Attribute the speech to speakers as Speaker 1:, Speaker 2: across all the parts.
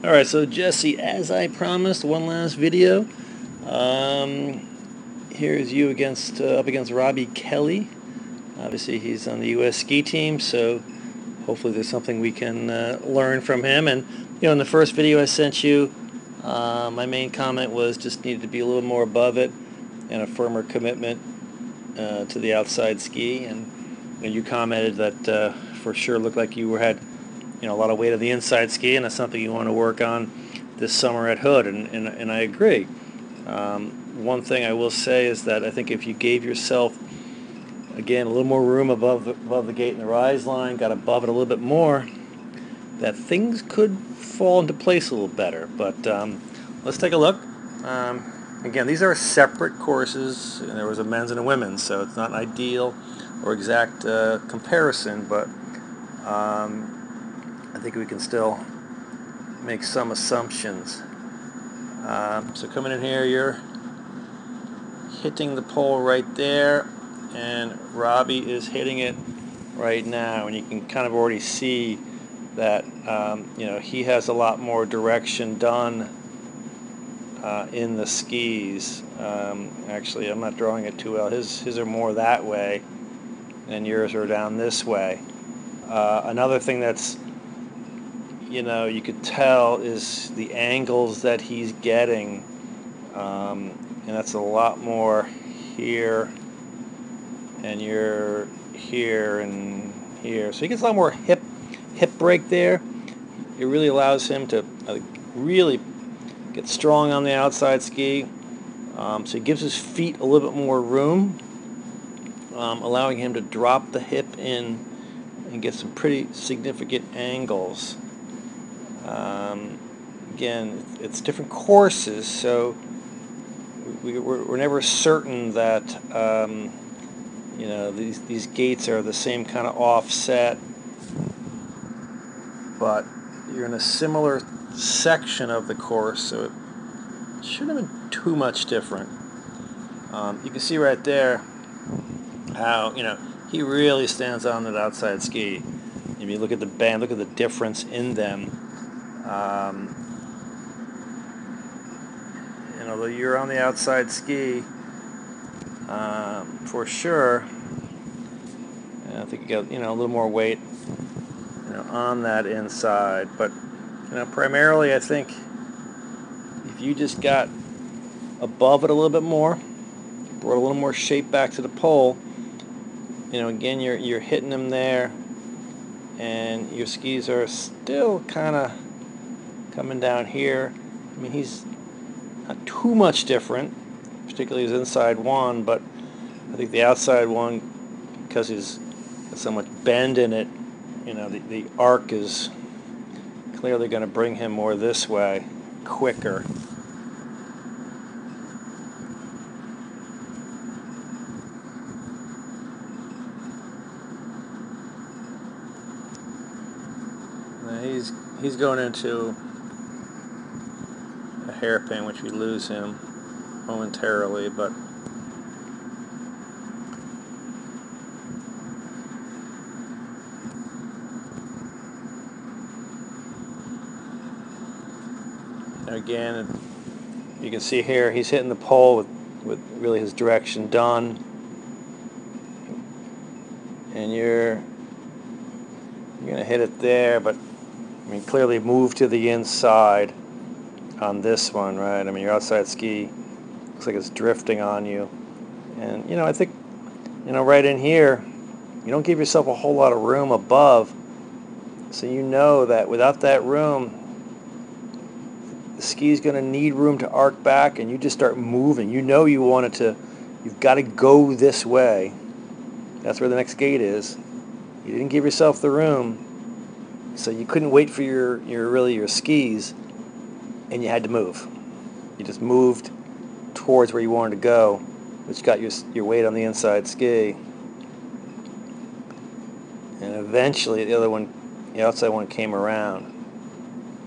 Speaker 1: Alright, so Jesse, as I promised, one last video. Um, Here's you up against Robby Kelly. Obviously, he's on the U.S. ski team, so hopefully there's something we can learn from him. And, in the first video I sent you, my main comment was just needed to be a little more above it and a firmer commitment to the outside ski. And you commented that for sure looked like you had a lot of weight on the inside ski, and that's something you want to work on this summer at Hood, and I agree. One thing I will say is that I think if you gave yourself, again, a little more room above the gate and the rise line, got above it a little bit more, that things could fall into place a little better. But let's take a look. Again, these are separate courses, and there was a men's and a women's, so it's not an ideal or exact comparison, but I think we can still make some assumptions. So coming in here, you're hitting the pole right there, and Robby is hitting it right now, and you can kind of already see that he has a lot more direction done in the skis. Actually, I'm not drawing it too well. His are more that way, and yours are down this way. Another thing that's you could tell is the angles that he's getting, and that's a lot more here, and you're here and here. So he gets a lot more hip break there. It really allows him to really get strong on the outside ski. So he gives his feet a little bit more room, allowing him to drop the hip in and get some pretty significant angles. Again, it's different courses, so we're never certain that these gates are the same kind of offset, but you're in a similar section of the course, so it shouldn't have been too much different. You can see right there how he really stands on that outside ski. If you look at the band, look at the difference in them. Although you're on the outside ski, for sure, I think you got a little more weight on that inside. But primarily, I think if you just got above it a little bit more, brought a little more shape back to the pole, again you're hitting them there, and your skis are still kind of coming down here. I mean, he's not too much different, particularly his inside one, but I think the outside one, because he's got so much bend in it, the arc is clearly going to bring him more this way, quicker. Now he's going into a hairpin, which we lose him momentarily, but again, you can see here he's hitting the pole with really his direction done, and you're going to hit it there, but I mean, clearly move to the inside on this one, right? I mean, your outside ski looks like it's drifting on you, and I think right in here you don't give yourself a whole lot of room above, so that without that room, the ski's going to need room to arc back, and you just start moving. You've got to go this way. That's where the next gate is. You didn't give yourself the room, so you couldn't wait for your skis, and you had to move. You just moved towards where you wanted to go, which got your weight on the inside ski. And eventually the outside one came around.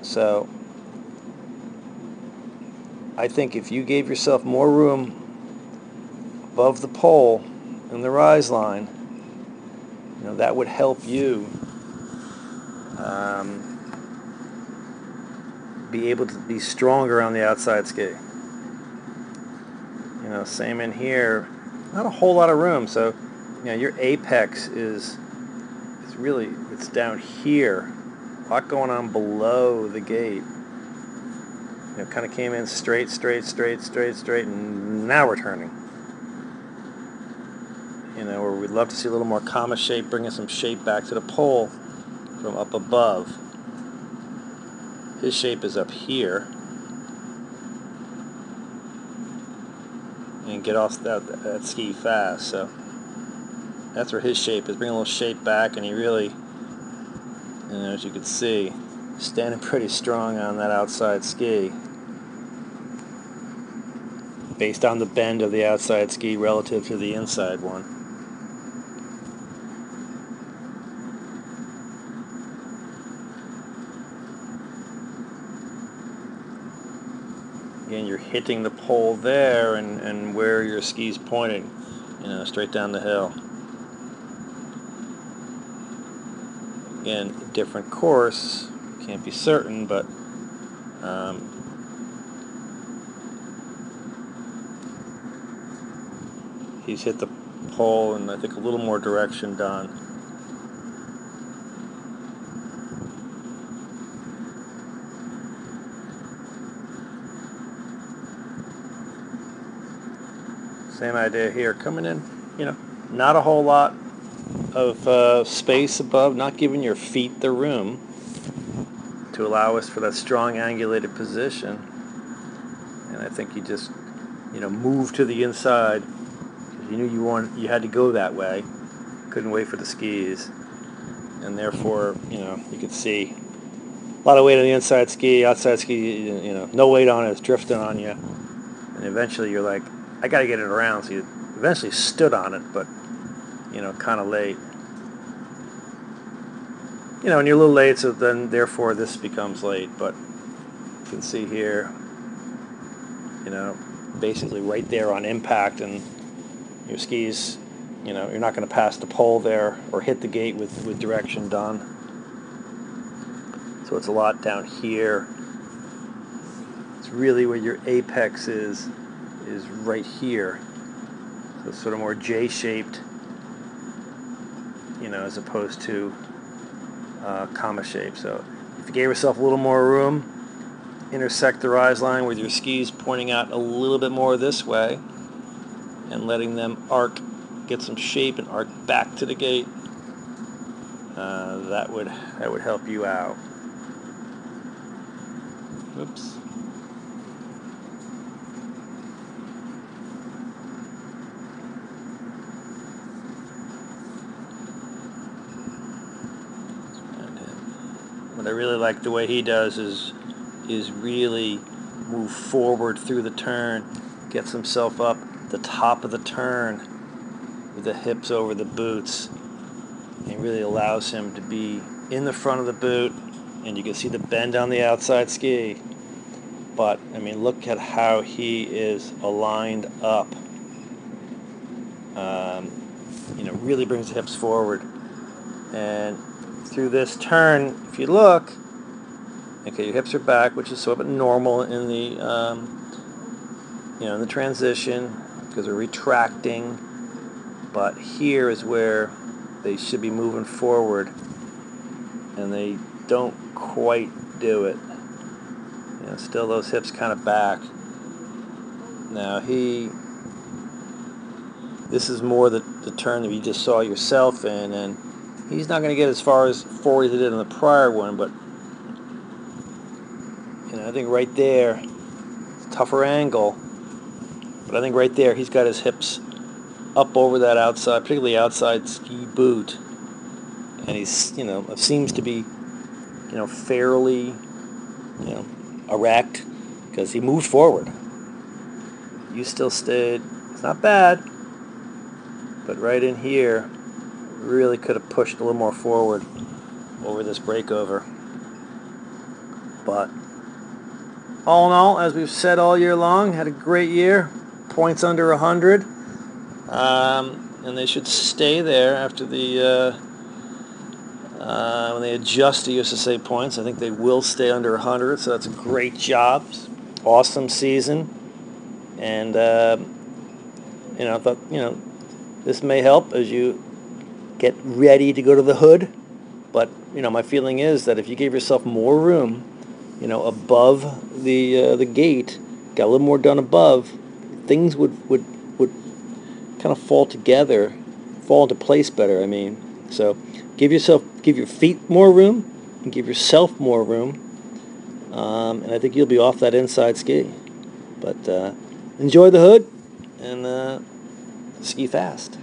Speaker 1: So I think if you gave yourself more room above the pole and the rise line, that would help you be able to be stronger on the outside ski. You know, same in here. Not a whole lot of room, so you know your apex is really, it's down here. A lot going on below the gate. You know, kind of came in straight, and now we're turning. You know, where we'd love to see a little more comma shape, bringing some shape back to the pole from up above. His shape is up here. And get off that ski fast, so that's where his shape is. Bring a little shape back, and he really, you know, as you can see, standing pretty strong on that outside ski based on the bend of the outside ski relative to the inside one. Again, you're hitting the pole there and where your ski's pointing, you know, straight down the hill. Again, different course, can't be certain, but he's hit the pole and I think a little more direction done. Same idea here, coming in, you know, not a whole lot of space above, not giving your feet the room to allow us for that strong angulated position. And I think you just, you know, move to the inside because you knew you had to go that way. Couldn't wait for the skis, and therefore, you know, you could see a lot of weight on the inside ski, outside ski, you know, no weight on it, it's drifting on you, and eventually you're like, I got to get it around. So you eventually stood on it, but you know, kind of late. You know, and you're a little late, so then therefore this becomes late. But you can see here, you know, basically right there on impact, and your skis, you know, you're not going to pass the pole there or hit the gate with direction done. So it's a lot down here. It's really where your apex is right here. So it's sort of more J-shaped, you know, as opposed to comma shape. So if you gave yourself a little more room, intersect the rise line with your skis pointing out a little bit more this way and letting them arc, get some shape and arc back to the gate, that would help you out. Oops. What I really like the way he does is really move forward through the turn, gets himself up the top of the turn with the hips over the boots, and really allows him to be in the front of the boot, and you can see the bend on the outside ski. But I mean, look at how he is aligned up. You know, really brings the hips forward, and through this turn, if you look, okay, your hips are back, which is sort of normal in the, you know, in the transition because they're retracting. But here is where they should be moving forward, and they don't quite do it. You know, still those hips kind of back. Now this is more the turn that you just saw yourself in, and he's not going to get as far as forward as he did in the prior one, but you know, I think right there, it's a tougher angle, but I think right there he's got his hips up over that outside, particularly outside ski boot, and he's, you know, seems to be, you know, fairly, you know, erect because he moved forward. You still stayed. It's not bad, but right in here, really could have pushed a little more forward over this breakover. But all in all, as we've said all year long, had a great year. Points under 100, and they should stay there after the When they adjust the USSA points, I think they will stay under 100, so that's a great job. Awesome season. And, I thought, this may help as you get ready to go to the hood. But, my feeling is that if you gave yourself more room, above the gate, got a little more done above, things would kind of fall into place better, I mean. So give your feet more room and give yourself more room, and I think you'll be off that inside ski. But enjoy the hood and ski fast.